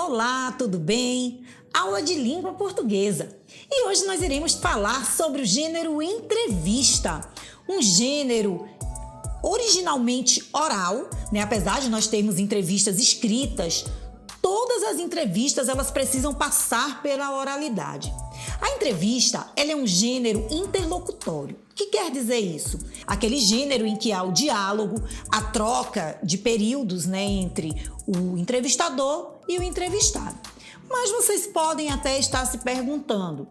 Olá, tudo bem? Aula de língua portuguesa. E hoje nós iremos falar sobre o gênero entrevista, um gênero originalmente oral, né? Apesar de nós termos entrevistas escritas, todas as entrevistas elas precisam passar pela oralidade. A entrevista ela é um gênero interlocutório. O que quer dizer isso? Aquele gênero em que há o diálogo, a troca de períodos, né, entre o entrevistador e o entrevistado. Mas vocês podem até estar se perguntando,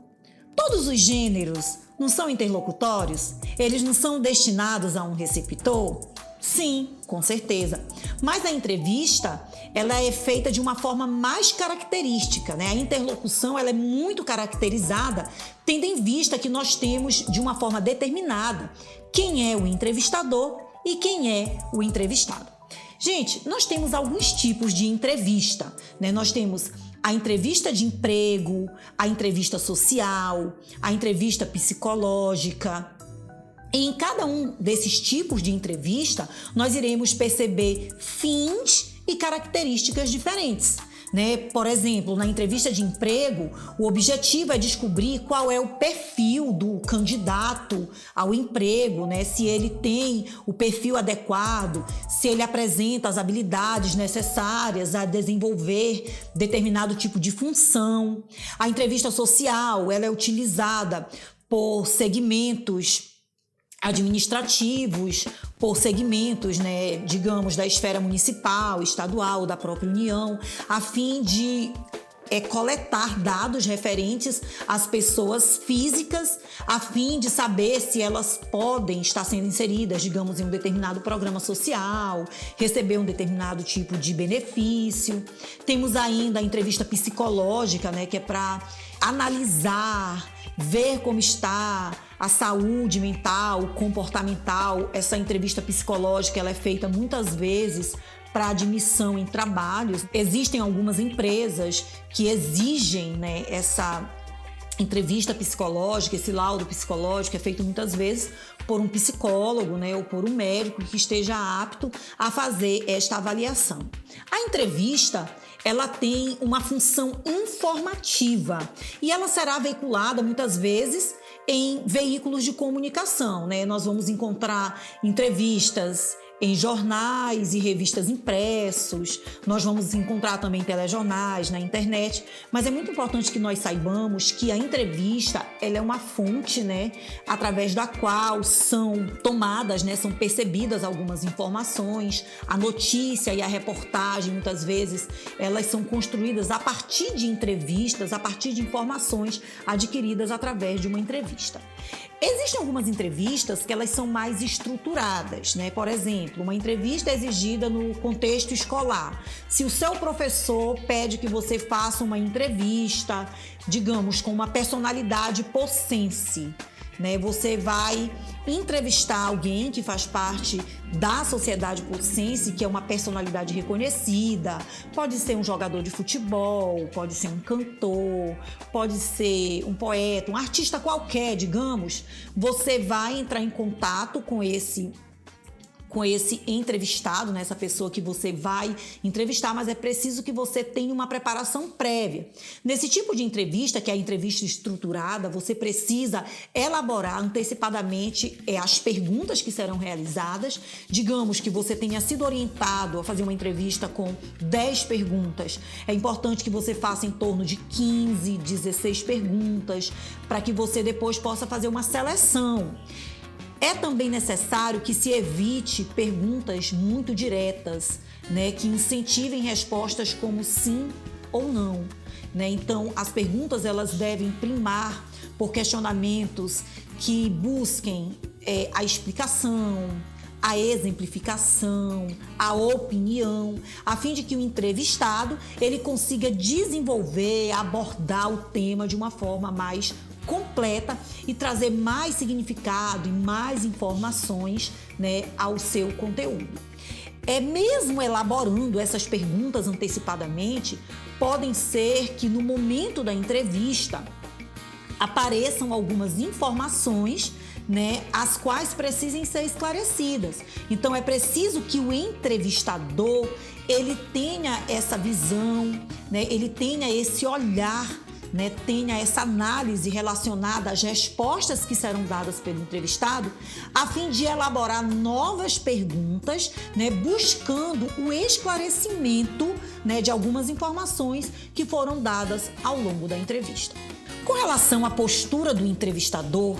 todos os gêneros não são interlocutórios? Eles não são destinados a um receptor? Sim, com certeza. Mas a entrevista, ela é feita de uma forma mais característica, né? A interlocução, ela é muito caracterizada, tendo em vista que nós temos de uma forma determinada quem é o entrevistador e quem é o entrevistado. Gente, nós temos alguns tipos de entrevista, né? Nós temos a entrevista de emprego, a entrevista social, a entrevista psicológica. E em cada um desses tipos de entrevista, nós iremos perceber fins e características diferentes, né? Por exemplo, na entrevista de emprego, o objetivo é descobrir qual é o perfil do candidato ao emprego, né? Se ele tem o perfil adequado, se ele apresenta as habilidades necessárias a desenvolver determinado tipo de função. A entrevista social, ela é utilizada por segmentos administrativos, por segmentos, né, digamos, da esfera municipal, estadual, da própria União, a fim de coletar dados referentes às pessoas físicas, a fim de saber se elas podem estar sendo inseridas, digamos, em um determinado programa social, receber um determinado tipo de benefício. Temos ainda a entrevista psicológica, né, que é para analisar, ver como está a saúde mental, comportamental. Essa entrevista psicológica ela é feita muitas vezes para admissão em trabalhos. Existem algumas empresas que exigem, né, essa entrevista psicológica, esse laudo psicológico é feito muitas vezes por um psicólogo, né, ou por um médico que esteja apto a fazer esta avaliação. A entrevista ela tem uma função informativa e ela será veiculada muitas vezes em veículos de comunicação, né? Nós vamos encontrar entrevistas em jornais e revistas impressos, nós vamos encontrar também telejornais na internet, mas é muito importante que nós saibamos que a entrevista ela é uma fonte, né, através da qual são tomadas, né, são percebidas algumas informações. A notícia e a reportagem, muitas vezes, elas são construídas a partir de entrevistas, a partir de informações adquiridas através de uma entrevista. Existem algumas entrevistas que elas são mais estruturadas, né? Por exemplo, uma entrevista é exigida no contexto escolar. Se o seu professor pede que você faça uma entrevista, digamos, com uma personalidade possense, né? Você vai entrevistar alguém que faz parte da sociedade possense, que é uma personalidade reconhecida. Pode ser um jogador de futebol, pode ser um cantor, pode ser um poeta, um artista qualquer, digamos. Você vai entrar em contato com esse entrevistado, né? Essa pessoa que você vai entrevistar, mas é preciso que você tenha uma preparação prévia. Nesse tipo de entrevista, que é a entrevista estruturada, você precisa elaborar antecipadamente as perguntas que serão realizadas. Digamos que você tenha sido orientado a fazer uma entrevista com 10 perguntas. É importante que você faça em torno de 15, 16 perguntas, para que você depois possa fazer uma seleção. É também necessário que se evite perguntas muito diretas, né, que incentivem respostas como sim ou não, né? Então, as perguntas elas devem primar por questionamentos que busquem a explicação, a exemplificação, a opinião, a fim de que o entrevistado ele consiga desenvolver, abordar o tema de uma forma mais completa e trazer mais significado e mais informações, né, ao seu conteúdo. Mesmo elaborando essas perguntas antecipadamente, podem ser que no momento da entrevista apareçam algumas informações, né, as quais precisem ser esclarecidas. Então, é preciso que o entrevistador ele tenha essa visão, né? Ele tenha esse olhar, né? Tenha essa análise relacionada às respostas que serão dadas pelo entrevistado, a fim de elaborar novas perguntas, né? Buscando o esclarecimento, né? De algumas informações que foram dadas ao longo da entrevista. Com relação à postura do entrevistador,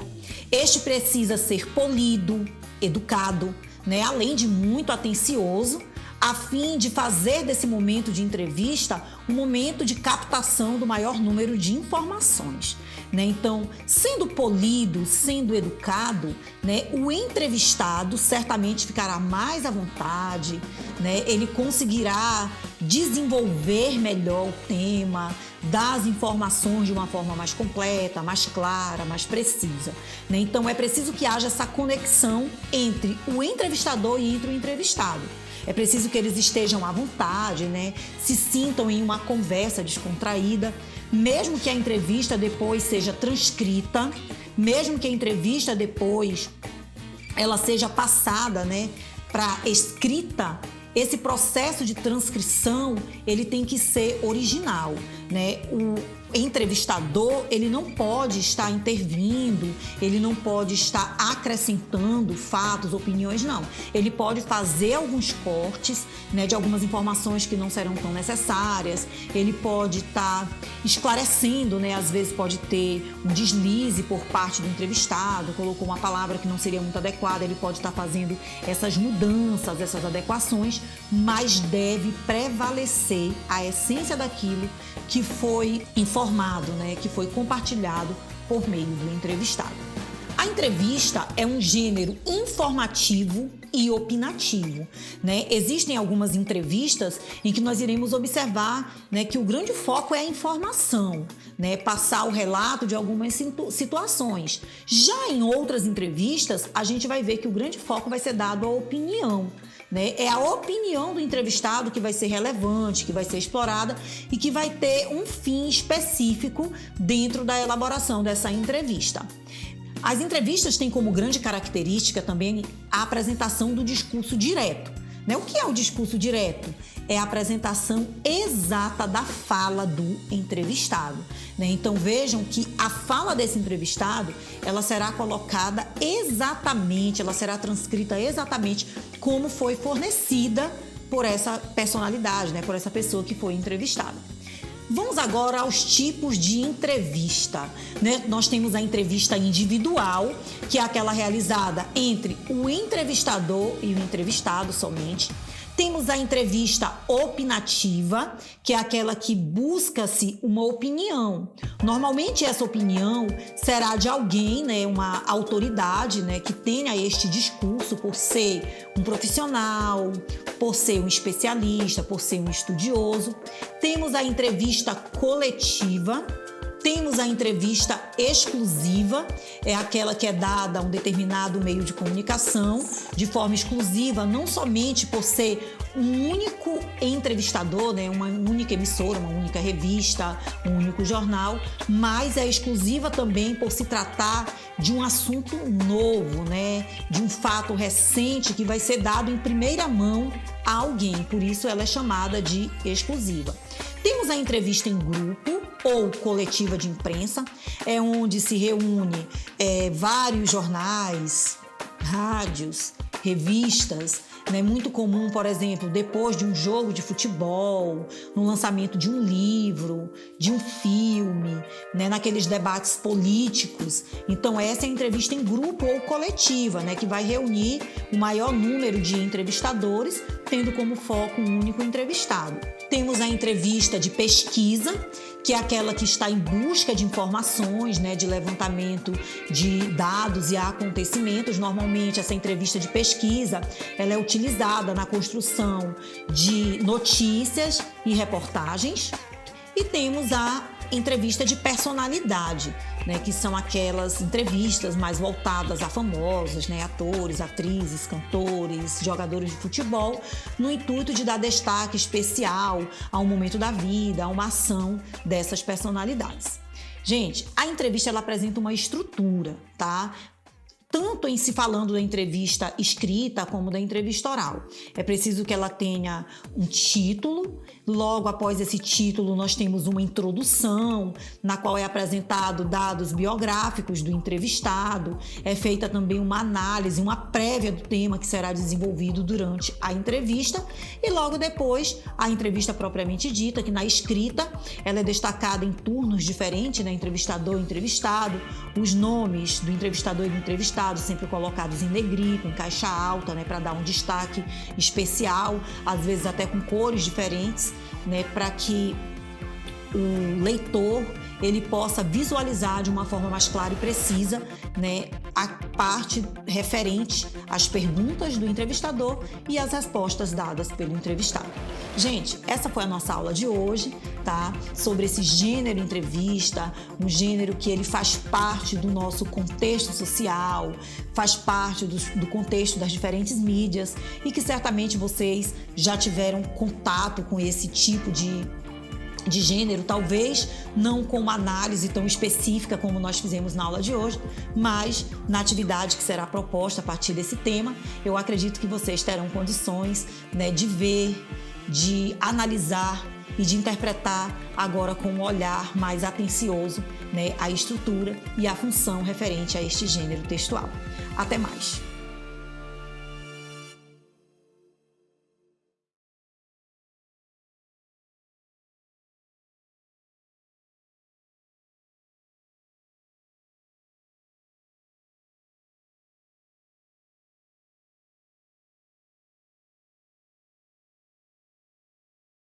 este precisa ser polido, educado, né? Além de muito atencioso, a fim de fazer desse momento de entrevista um momento de captação do maior número de informações, né? Então, sendo polido, sendo educado, né, o entrevistado certamente ficará mais à vontade, né? Ele conseguirá desenvolver melhor o tema, dar as informações de uma forma mais completa, mais clara, mais precisa, né? Então, é preciso que haja essa conexão entre o entrevistador e entre o entrevistado. É preciso que eles estejam à vontade, né? Se sintam em uma conversa descontraída, mesmo que a entrevista depois seja transcrita, mesmo que a entrevista depois ela seja passada, né, para escrita. Esse processo de transcrição, ele tem que ser original, né? O entrevistador, ele não pode estar intervindo, ele não pode estar acrescentando fatos, opiniões, não. Ele pode fazer alguns cortes, né, de algumas informações que não serão tão necessárias, ele pode estar esclarecendo, né, às vezes pode ter um deslize por parte do entrevistado, colocou uma palavra que não seria muito adequada, ele pode estar fazendo essas mudanças, essas adequações, mas deve prevalecer a essência daquilo que foi informado, né, que foi compartilhado por meio do entrevistado. A entrevista é um gênero informativo e opinativo, né? Existem algumas entrevistas em que nós iremos observar, né, que o grande foco é a informação, né? Passar o relato de algumas situações. Já em outras entrevistas, a gente vai ver que o grande foco vai ser dado à opinião, né? É a opinião do entrevistado que vai ser relevante, que vai ser explorada e que vai ter um fim específico dentro da elaboração dessa entrevista. As entrevistas têm como grande característica também a apresentação do discurso direto, né? O que é o discurso direto? É a apresentação exata da fala do entrevistado, né? Então vejam que a fala desse entrevistado, ela será colocada exatamente, ela será transcrita exatamente como foi fornecida por essa personalidade, né? Por essa pessoa que foi entrevistada. Vamos agora aos tipos de entrevista, né? Nós temos a entrevista individual, que é aquela realizada entre o entrevistador e o entrevistado somente. Temos a entrevista opinativa, que é aquela que busca-se uma opinião. Normalmente essa opinião será de alguém, né, uma autoridade, né, que tenha este discurso por ser um profissional, por ser um especialista, por ser um estudioso. Temos a entrevista coletiva. Temos a entrevista exclusiva, é aquela que é dada a um determinado meio de comunicação de forma exclusiva, não somente por ser um único entrevistador, né, uma única emissora, uma única revista, um único jornal, mas é exclusiva também por se tratar de um assunto novo, né, de um fato recente que vai ser dado em primeira mão a alguém, por isso ela é chamada de exclusiva. Temos a entrevista em grupo ou coletiva de imprensa, é onde se reúne vários jornais, rádios, revistas, né? Muito comum, por exemplo, depois de um jogo de futebol, no lançamento de um livro, de um filme, né? Naqueles debates políticos. Então, essa é a entrevista em grupo ou coletiva, né? Que vai reunir o maior número de entrevistadores, tendo como foco um único entrevistado. Temos a entrevista de pesquisa, que é aquela que está em busca de informações, né, de levantamento de dados e acontecimentos. Normalmente, essa entrevista de pesquisa, ela é utilizada na construção de notícias e reportagens. E temos a entrevista de personalidade, né, que são aquelas entrevistas mais voltadas a famosos, né, atores, atrizes, cantores, jogadores de futebol, no intuito de dar destaque especial a um momento da vida, a uma ação dessas personalidades. Gente, a entrevista ela apresenta uma estrutura, tá? tanto em se falando da entrevista escrita como da entrevista oral. É preciso que ela tenha um título, logo após esse título nós temos uma introdução, na qual é apresentado dados biográficos do entrevistado, é feita também uma análise, uma prévia do tema que será desenvolvido durante a entrevista e logo depois a entrevista propriamente dita, que na escrita ela é destacada em turnos diferentes, né? Entrevistador e entrevistado, os nomes do entrevistador e do entrevistado sempre colocados em negrito, em caixa alta, né, para dar um destaque especial, às vezes até com cores diferentes, né, para que o leitor ele possa visualizar de uma forma mais clara e precisa, né, a parte referente às perguntas do entrevistador e às respostas dadas pelo entrevistado. Gente, essa foi a nossa aula de hoje, tá? Sobre esse gênero entrevista, um gênero que ele faz parte do nosso contexto social, faz parte do contexto das diferentes mídias e que certamente vocês já tiveram contato com esse tipo de gênero, talvez não com uma análise tão específica como nós fizemos na aula de hoje, mas na atividade que será proposta a partir desse tema, eu acredito que vocês terão condições, né, de ver, de analisar e de interpretar agora com um olhar mais atencioso, né, a estrutura e a função referente a este gênero textual. Até mais!